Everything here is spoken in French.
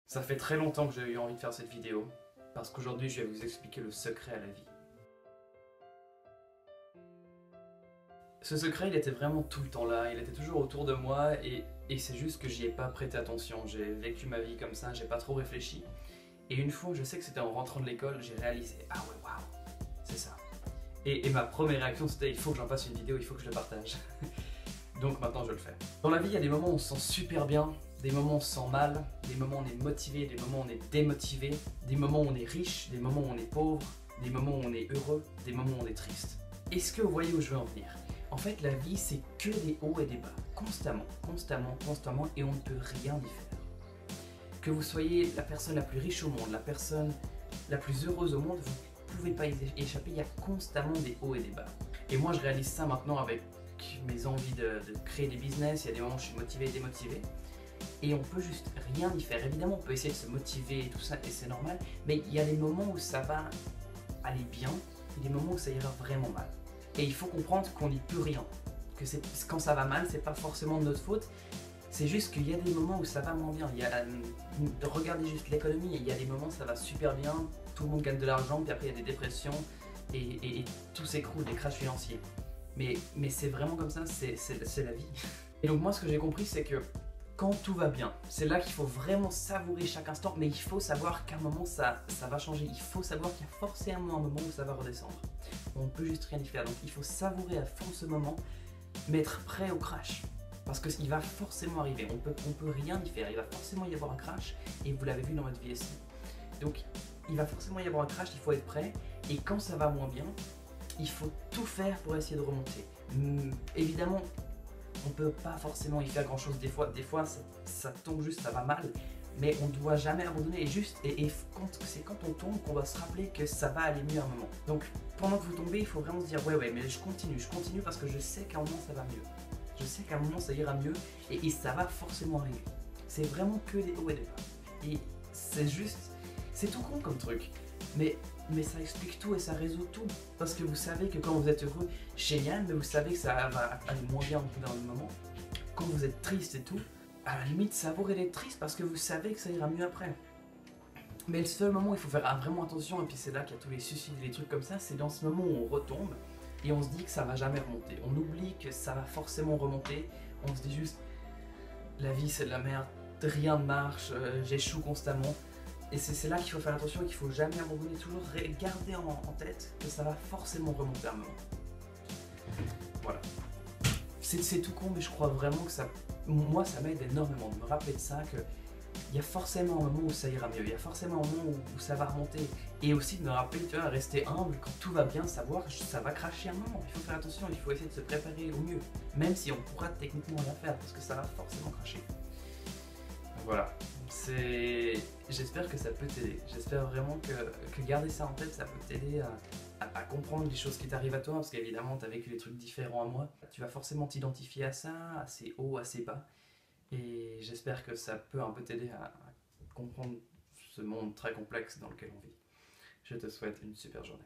Ça fait très longtemps que j'ai eu envie de faire cette vidéo, parce qu'aujourd'hui je vais vous expliquer le secret à la vie. Ce secret, il était vraiment tout le temps là, il était toujours autour de moi et c'est juste que j'y ai pas prêté attention. J'ai vécu ma vie comme ça, j'ai pas trop réfléchi. Et une fois, je sais que c'était en rentrant de l'école, j'ai réalisé, ah ouais, waouh, c'est ça. Et ma première réaction c'était, il faut que j'en fasse une vidéo, il faut que je le partage. Donc maintenant je le fais. Dans la vie, il y a des moments où on se sent super bien, des moments où on se sent mal, des moments où on est motivé, des moments où on est démotivé, des moments où on est riche, des moments où on est pauvre, des moments où on est heureux, des moments où on est triste. Est-ce que vous voyez où je veux en venir? En fait, la vie, c'est que des hauts et des bas, constamment, constamment, constamment, et on ne peut rien y faire. Que vous soyez la personne la plus riche au monde, la personne la plus heureuse au monde, vous ne pouvez pas y échapper, il y a constamment des hauts et des bas. Et moi, je réalise ça maintenant avec mes envies de créer des business. Il y a des moments où je suis motivé et démotivé, et on peut juste rien y faire. Évidemment, on peut essayer de se motiver et tout ça, et c'est normal, mais il y a des moments où ça va aller bien, et des moments où ça ira vraiment mal. Et il faut comprendre qu'on n'y peut rien, que quand ça va mal, c'est pas forcément de notre faute, c'est juste qu'il y a des moments où ça va moins bien. Regardez juste l'économie, il y a des moments où ça va super bien, tout le monde gagne de l'argent, puis après il y a des dépressions, et tout s'écroule, des crashs financiers. Mais c'est vraiment comme ça, c'est la vie. Et donc moi, ce que j'ai compris, c'est que quand tout va bien, c'est là qu'il faut vraiment savourer chaque instant, mais il faut savoir qu'à un moment ça va changer. Il faut savoir qu'il y a forcément un moment où ça va redescendre. On ne peut juste rien y faire, donc il faut savourer à fond ce moment, mais être prêt au crash. Parce qu'il va forcément arriver, on peut rien y faire, il va forcément y avoir un crash, et vous l'avez vu dans votre vie aussi. Donc il va forcément y avoir un crash, il faut être prêt, et quand ça va moins bien, il faut tout faire pour essayer de remonter. Évidemment, on peut pas forcément y faire grand chose des fois ça tombe juste, ça va mal, mais on doit jamais abandonner, et c'est quand on tombe qu'on doit se rappeler que ça va aller mieux à un moment. Donc pendant que vous tombez, il faut vraiment se dire ouais mais je continue parce que je sais qu'à un moment ça va mieux. Je sais qu'à un moment ça ira mieux, et ça va forcément arriver. C'est vraiment que des hauts et des bas. Et c'est tout con comme truc, mais ça explique tout et ça résout tout. Parce que vous savez que quand vous êtes heureux, génial, mais vous savez que ça va aller moins bien dans le moment. Quand vous êtes triste et tout, à la limite, savourez d'être triste parce que vous savez que ça ira mieux après. Mais le seul moment où il faut faire vraiment attention, et puis c'est là qu'il y a tous les suicides et les trucs comme ça, c'est dans ce moment où on retombe et on se dit que ça va jamais remonter. On oublie que ça va forcément remonter, on se dit juste la vie c'est de la merde, rien ne marche, j'échoue constamment. Et c'est là qu'il faut faire attention et qu'il faut jamais abandonner, toujours garder en tête que ça va forcément remonter à un moment. Voilà. C'est tout con, mais je crois vraiment que moi ça m'aide énormément de me rappeler de ça, qu'il y a forcément un moment où ça ira mieux, il y a forcément un moment où ça va remonter. Et aussi de me rappeler, tu vois, rester humble quand tout va bien, savoir que ça va cracher un moment. Il faut faire attention, il faut essayer de se préparer au mieux, même si on pourra techniquement rien faire, parce que ça va forcément cracher. Donc voilà. J'espère que ça peut t'aider. J'espère vraiment que garder ça en tête, ça peut t'aider à comprendre les choses qui t'arrivent à toi, parce qu'évidemment, tu as vécu des trucs différents à moi. Tu vas forcément t'identifier à ça, à ces hauts, à ces bas. Et j'espère que ça peut un peu t'aider à comprendre ce monde très complexe dans lequel on vit. Je te souhaite une super journée.